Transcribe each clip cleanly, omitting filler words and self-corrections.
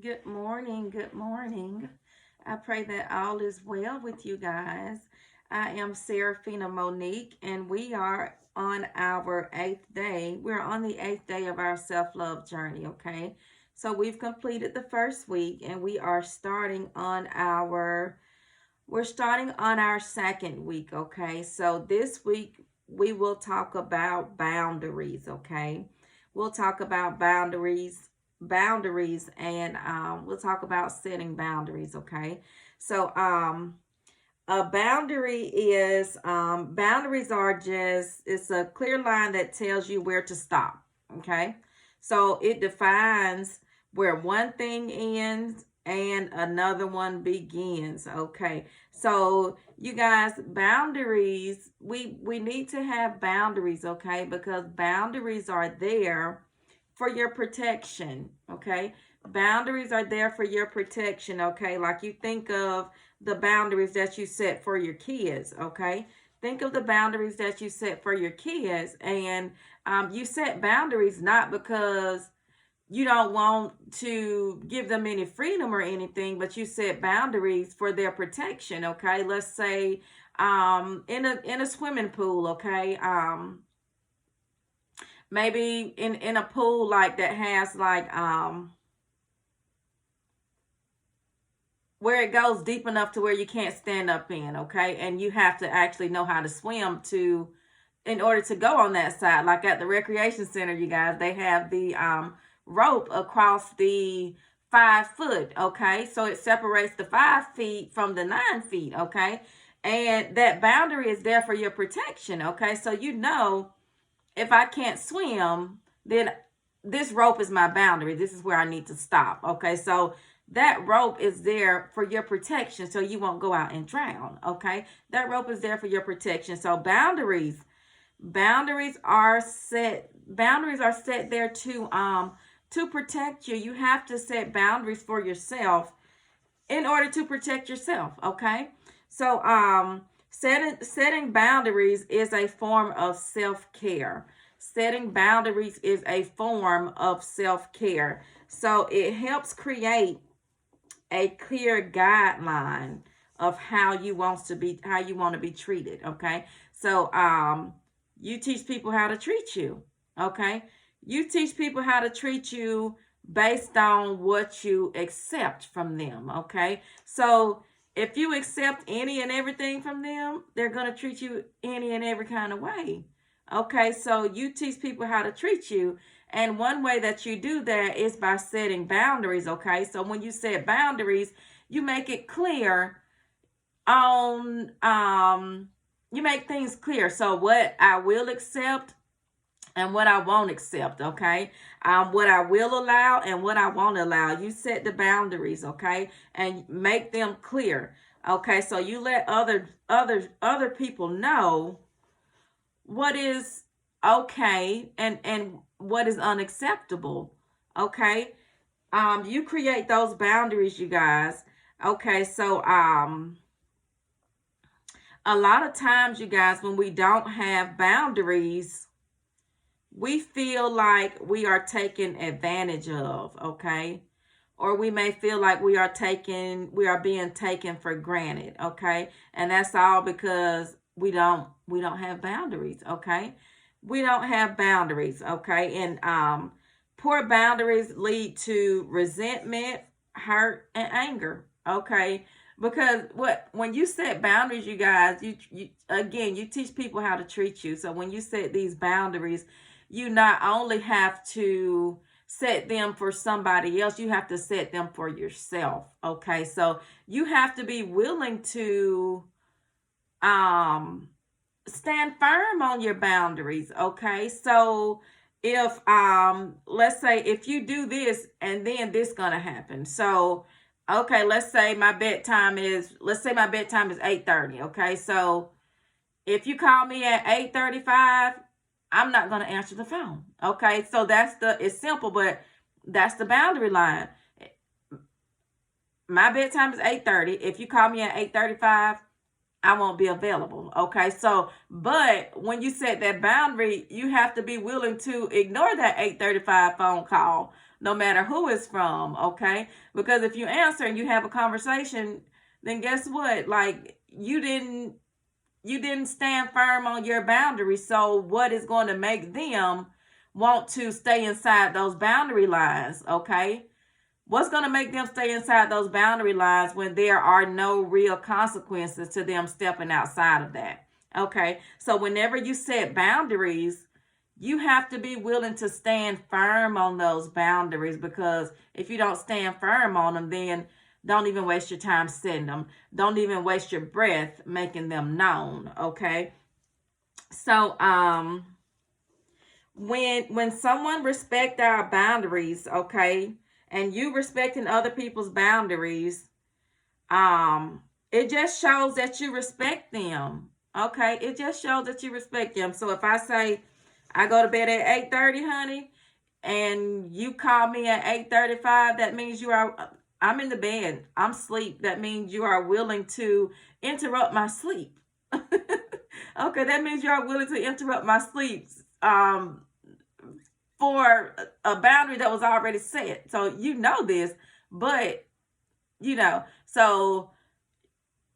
Good morning. Good morning. I pray that all is well with you guys. I am Serafina Monique, and we are on our eighth day. We're on the eighth day of our self love journey, okay? So we've completed the first week, and we're starting on our second week, okay? So this week we will talk about boundaries, okay? We'll talk about boundaries, and we'll talk about setting boundaries, okay? So a boundary is boundaries are just it's a clear line that tells you where to stop, okay? So it defines where one thing ends and another one begins, okay? So you guys, boundaries, we need to have boundaries, okay? Because boundaries are there for your protection, okay? Boundaries are there for your protection, okay? Like you think of the boundaries that you set for your kids, okay? Think of the boundaries that you set for your kids, and you set boundaries not because you don't want to give them any freedom or anything, but you set boundaries for their protection, okay? Let's say in a swimming pool, okay? Maybe in a pool like that has like where it goes deep enough to where you can't stand up in, okay? And you have to actually know how to swim to in order to go on that side. Like at the recreation center, you guys, they have the rope across the 5 foot, okay? So it separates the 5 feet from the 9 feet, okay? And that boundary is there for your protection, okay? So you know, if I can't swim, then this rope is my boundary. This is where I need to stop. Okay, so that rope is there for your protection so you won't go out and drown. Okay, that rope is there for your protection. So boundaries are set there to protect you. You have to set boundaries for yourself in order to protect yourself, okay? So setting boundaries is a form of self-care. Setting boundaries is a form of self-care. So it helps create a clear guideline of how you want to be treated, okay? So you teach people how to treat you, okay? You teach people how to treat you based on what you accept from them, okay? So if you accept any and everything from them, they're going to treat you any and every kind of way. Okay, so you teach people how to treat you, and one way that you do that is by setting boundaries, okay? So when you set boundaries, you make it clear on you make things clear. So what I will accept and what I won't accept, okay? What I will allow and what I won't allow. You set the boundaries, okay? And make them clear. Okay? So you let other people know what is okay and what is unacceptable, okay? You create those boundaries, you guys. Okay? So a lot of times, you guys, when we don't have boundaries, we feel like we are taken advantage of, okay? Or we may feel like we are being taken for granted, okay? And that's all because we don't have boundaries, okay? We don't have boundaries, okay? And poor boundaries lead to resentment, hurt, and anger, okay? Because when you set boundaries, you guys, you again, you teach people how to treat you. So when you set these boundaries, you not only have to set them for somebody else, you have to set them for yourself, okay? So you have to be willing to um stand firm on your boundaries, okay? So if let's say if you do this and then this gonna happen. So okay, let's say my bedtime is 8:30, okay? So if you call me at 8:35, I'm not going to answer the phone. Okay? So it's simple, but that's the boundary line. My bedtime is 8:30. If you call me at 8:35, I won't be available. Okay. So, but when you set that boundary, you have to be willing to ignore that 8:35 phone call, no matter who it's from. Okay. Because if you answer and you have a conversation, then guess what? Like you didn't stand firm on your boundaries. So what is going to make them want to stay inside those boundary lines? Okay. What's going to make them stay inside those boundary lines when there are no real consequences to them stepping outside of that? Okay. So whenever you set boundaries, you have to be willing to stand firm on those boundaries, because if you don't stand firm on them, then don't even waste your time setting them. Don't even waste your breath making them known. Okay. So when someone respect our boundaries, okay, and you respecting other people's boundaries, it just shows that you respect them. Okay, it just shows that you respect them. So if I say I go to bed at 8:30, honey, and you call me at 8:35, that means I'm in the bed, I'm asleep. That means you are willing to interrupt my sleep. Okay, that means you are willing to interrupt my sleep for a boundary that was already set. So you know this, but so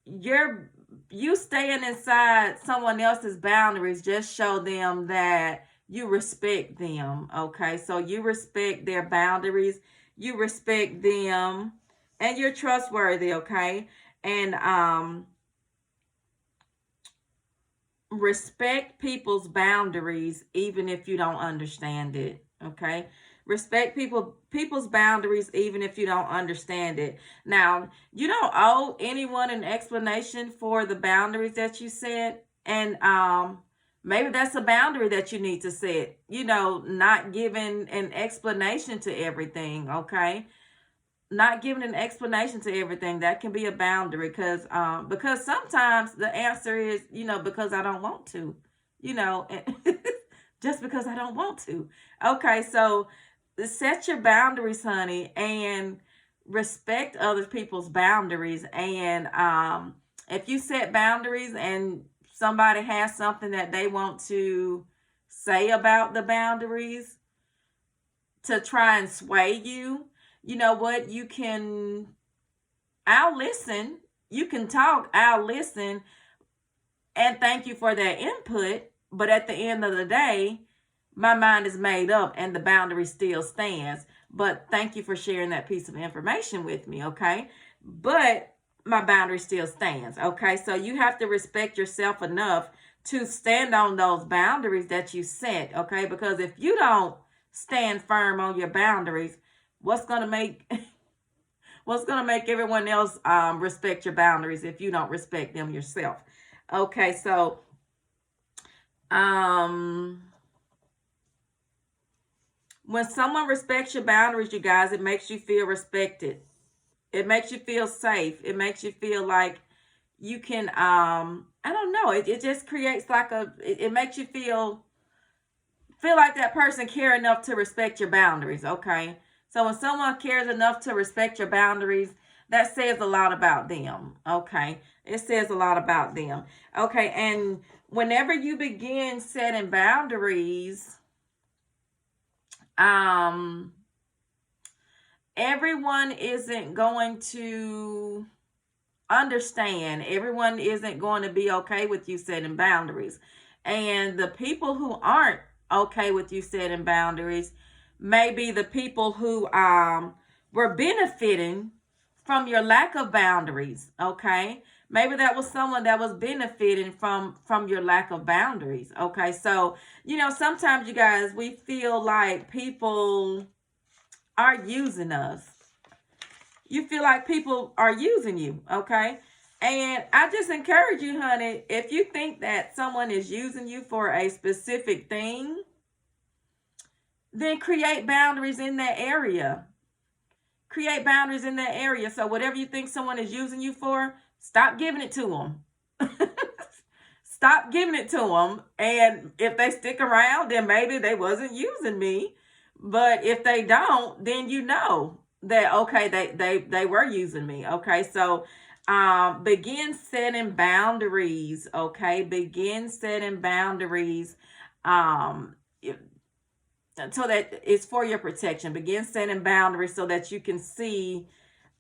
you staying inside someone else's boundaries just show them that you respect them. Okay, so you respect their boundaries, you respect them, and you're trustworthy. Okay, and respect people's boundaries even if you don't understand it. Okay, respect people's boundaries even if you don't understand it. Now, you don't owe anyone an explanation for the boundaries that you set, and maybe that's a boundary that you need to set, not giving an explanation to everything. Okay, not giving an explanation to everything, that can be a boundary, because sometimes the answer is, because I don't want to, just because I don't want to. Okay, so set your boundaries, honey, and respect other people's boundaries. And if you set boundaries and somebody has something that they want to say about the boundaries to try and sway you, you know what? I'll listen. You can talk, I'll listen, and thank you for that input. But at the end of the day, my mind is made up and the boundary still stands. But thank you for sharing that piece of information with me, okay? But my boundary still stands, okay? So you have to respect yourself enough to stand on those boundaries that you set, okay? Because if you don't stand firm on your boundaries, what's going to make everyone else respect your boundaries if you don't respect them yourself? Okay, so when someone respects your boundaries, you guys, it makes you feel respected. It makes you feel safe. It makes you feel like you can I don't know, it just creates like it makes you feel like that person care enough to respect your boundaries. Okay, so when someone cares enough to respect your boundaries, that says a lot about them. Okay, it says a lot about them. Okay, and whenever you begin setting boundaries, everyone isn't going to understand. Everyone isn't going to be okay with you setting boundaries. And the people who aren't okay with you setting boundaries may be the people who were benefiting from your lack of boundaries. Okay, maybe that was someone that was benefiting from your lack of boundaries. Okay, so sometimes, you guys, we feel like people are using us. You feel like people are using you. Okay, and I just encourage you, honey, if you think that someone is using you for a specific thing, then create boundaries in that area. Create boundaries in that area. So whatever you think someone is using you for, stop giving it to them. Stop giving it to them. And if they stick around, then maybe they wasn't using me. But if they don't, then you know that, okay, they were using me. Okay, so Begin setting boundaries, okay? Begin setting boundaries. Um, so that it's for your protection. Begin setting boundaries so that you can see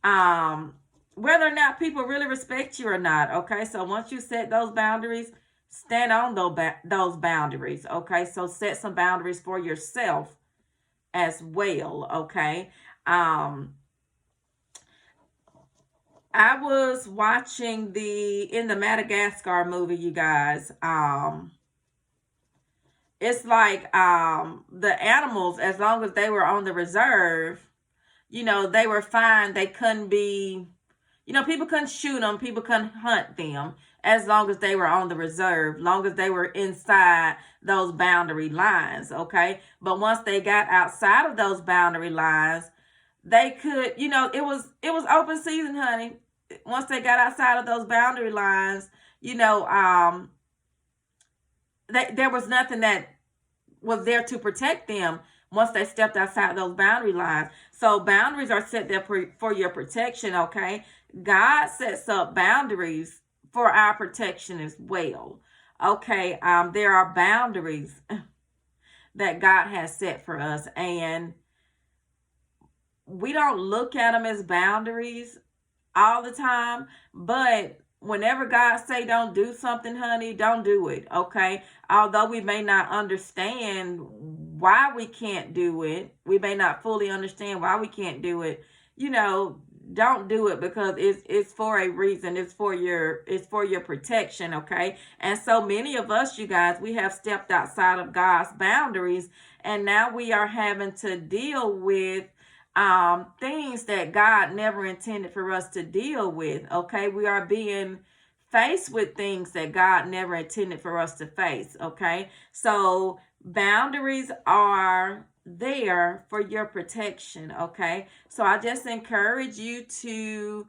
um whether or not people really respect you or not. Okay, so once you set those boundaries, stand on those boundaries. Okay, so set some boundaries for yourself as well. Okay. um I was watching the Madagascar movie, you guys. It's like the animals, as long as they were on the reserve, they were fine. They couldn't be, people couldn't shoot them, people couldn't hunt them, as long as they were on the reserve, long as they were inside those boundary lines, okay? But once they got outside of those boundary lines, they could, it was open season, honey. Once they got outside of those boundary lines, you know, there was nothing that was there to protect them once they stepped outside those boundary lines. So boundaries are set there for your protection, okay? God sets up boundaries for our protection as well. Okay, there are boundaries that God has set for us, and we don't look at them as boundaries all the time, but whenever God say don't do something, honey, don't do it, okay? Although we may not understand why we can't do it, we may not fully understand why we can't do it, don't do it, because it's for a reason. It's for your protection, okay? And so many of us, you guys, we have stepped outside of God's boundaries, and now we are having to deal with things that God never intended for us to deal with. Okay, we are being faced with things that God never intended for us to face. Okay, so boundaries are there for your protection. Okay, so I just encourage you to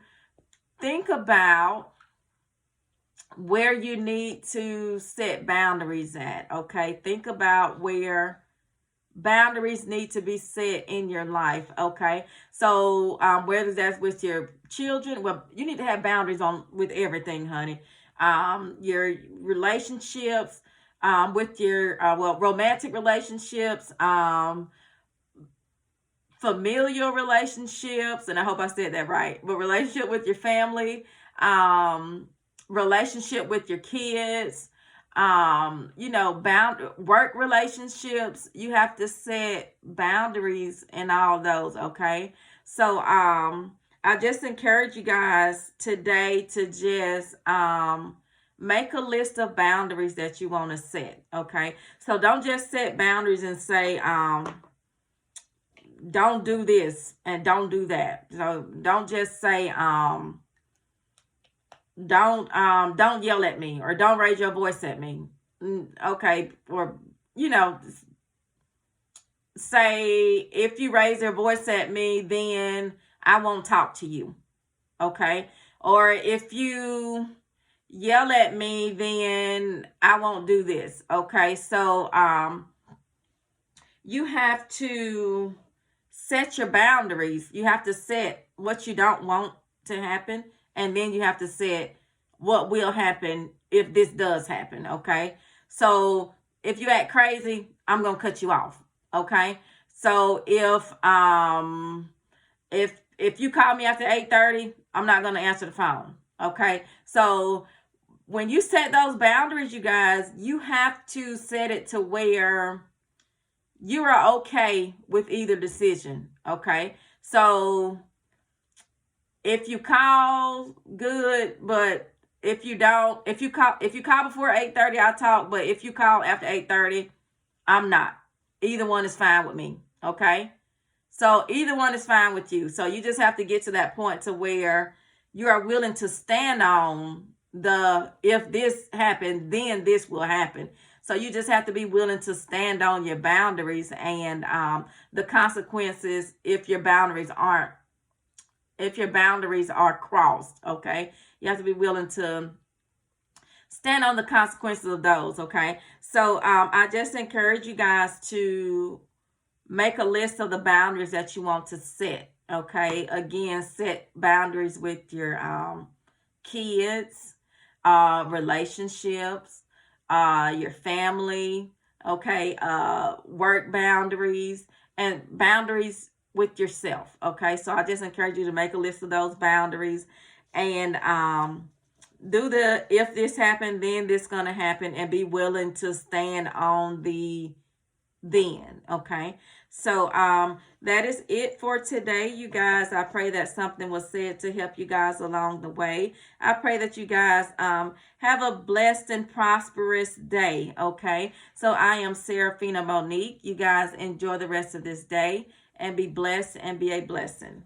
think about where you need to set boundaries at. Okay, think about where boundaries need to be set in your life. Okay, so whether that's with your children, well, you need to have boundaries on with everything, honey. Your relationships, with your romantic relationships, familial relationships, and I hope I said that right, but relationship with your family, relationship with your kids, bound work relationships. You have to set boundaries in all those, okay? So I just encourage you guys today to just make a list of boundaries that you want to set, okay? So don't just set boundaries and say don't do this and don't do that. So don't just say don't yell at me, or don't raise your voice at me. Okay, or say if you raise your voice at me, then I won't talk to you. Okay, or if you yell at me, then I won't do this. Okay, so you have to set your boundaries. You have to set what you don't want to happen, and then you have to set what will happen if this does happen, okay? So if you act crazy, I'm gonna cut you off, okay? So if you call me after 8:30, I'm not gonna answer the phone, okay? So when you set those boundaries, you guys, you have to set it to where you are okay with either decision, okay? So if you call, good, but if you don't, if you call before 8:30, I'll talk, but if you call after 8:30, I'm not. Either one is fine with me, okay? So either one is fine with you. So you just have to get to that point to where you are willing to stand on if this happens, then this will happen. So you just have to be willing to stand on your boundaries and the consequences if your boundaries are crossed, okay? You have to be willing to stand on the consequences of those, okay? So I just encourage you guys to make a list of the boundaries that you want to set, okay? Again, set boundaries with your kids, relationships, your family, okay, work boundaries, and boundaries with yourself. Okay, so I just encourage you to make a list of those boundaries and do the if this happened, then this gonna happen, and be willing to stand on the then. Okay, so that is it for today, you guys. I pray that something was said to help you guys along the way. I pray that you guys have a blessed and prosperous day. Okay, so I am Serafina Monique. You guys enjoy the rest of this day and be blessed and be a blessing.